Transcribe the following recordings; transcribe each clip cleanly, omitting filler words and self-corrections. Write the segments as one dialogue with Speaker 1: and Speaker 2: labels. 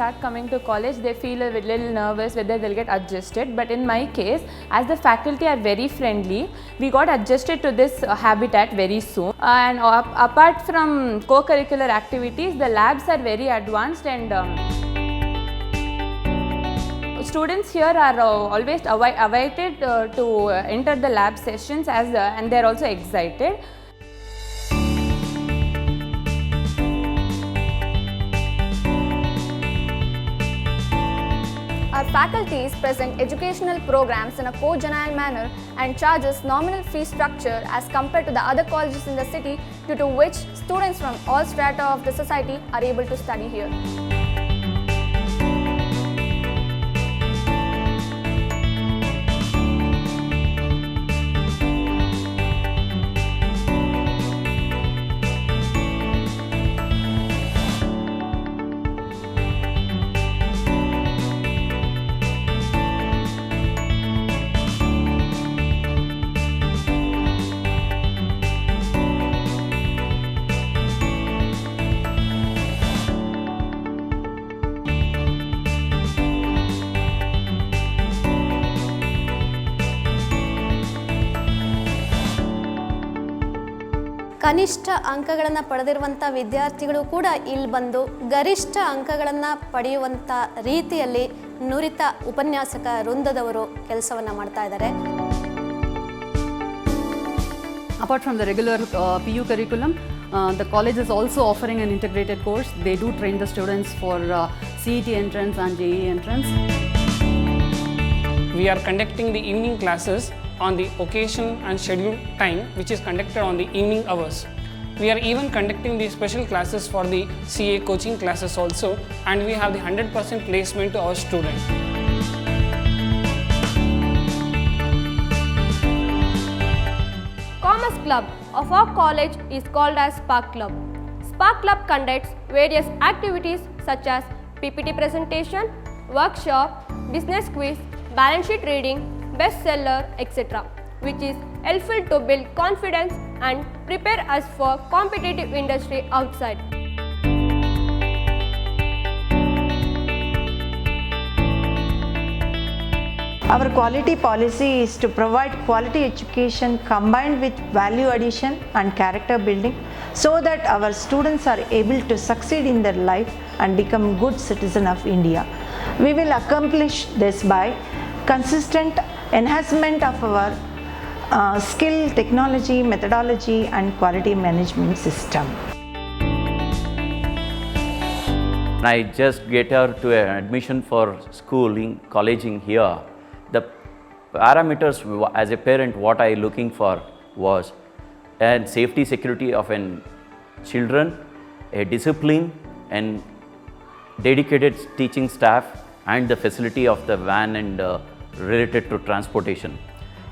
Speaker 1: start coming to college, they feel a little nervous whether they'll get adjusted. But in my case, as the faculty are very friendly, we got adjusted to this habitat very soon. And apart from co-curricular activities, the labs are very advanced, and students here are always awaited to enter the lab sessions, and they are also excited.
Speaker 2: Our faculties present educational programs in a co-genuine manner and charges nominal fee structure as compared to the other colleges in the city, due to which students from all strata of the society are able to study here. ಕನಿಷ್ಠ ಅಂಕಗಳನ್ನು ಪಡೆದಿರುವಂಥ ವಿದ್ಯಾರ್ಥಿಗಳು ಕೂಡ ಇಲ್ಲಿ ಬಂದು ಗರಿಷ್ಠ ಅಂಕಗಳನ್ನು ಪಡೆಯುವಂಥ ರೀತಿಯಲ್ಲಿ ನುರಿತ ಉಪನ್ಯಾಸಕ ವೃಂದದವರು ಕೆಲಸವನ್ನು ಮಾಡ್ತಾ ಇದ್ದಾರೆ.
Speaker 3: Apart from the regular PU curriculum, the college is also offering an integrated course. They do train the students for CET entrance and JEE entrance.
Speaker 4: We are conducting the evening classes on the occasion and scheduled time, which is conducted on the evening hours. We are even conducting the special classes for the CA coaching classes also, and we have the 100% placement to our students.
Speaker 5: Commerce Club of our college is called as Spark Club. Spark Club conducts various activities such as PPT presentation, workshop, business quiz, balance sheet reading, bestseller, etc., which is helpful to build confidence and prepare us for competitive industry outside.
Speaker 6: Our quality policy is to provide quality education combined with value addition and character building, so that our students are able to succeed in their life and become good citizens of India. We will accomplish this by consistent enhancement of our skill, technology, methodology and quality management system.
Speaker 7: I just get her to an admission for schooling, colleging here. The parameters as a parent what I looking for was and safety security of an children, a discipline and dedicated teaching staff, and the facility of the van and related to transportation.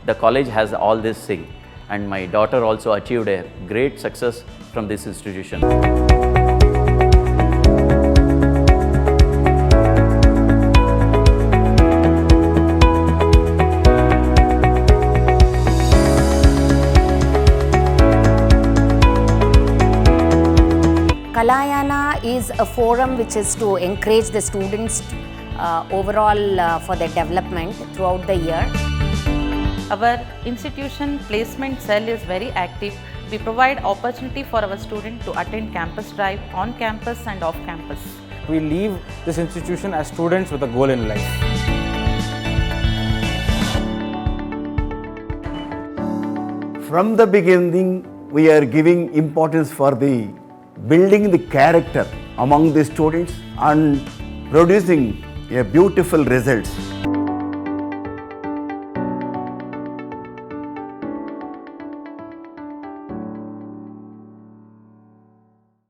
Speaker 7: The college has all this thing, and my daughter also achieved a great success from this institution.
Speaker 8: Kalayana is a forum which is to encourage the students overall for their development throughout the year.
Speaker 9: Our institution placement cell is very active. We provide opportunity for our students to attend campus drive on campus and off campus.
Speaker 10: We leave this institution as students with a goal in life.
Speaker 11: From the beginning, we are giving importance for the building the character among the students and producing a beautiful results.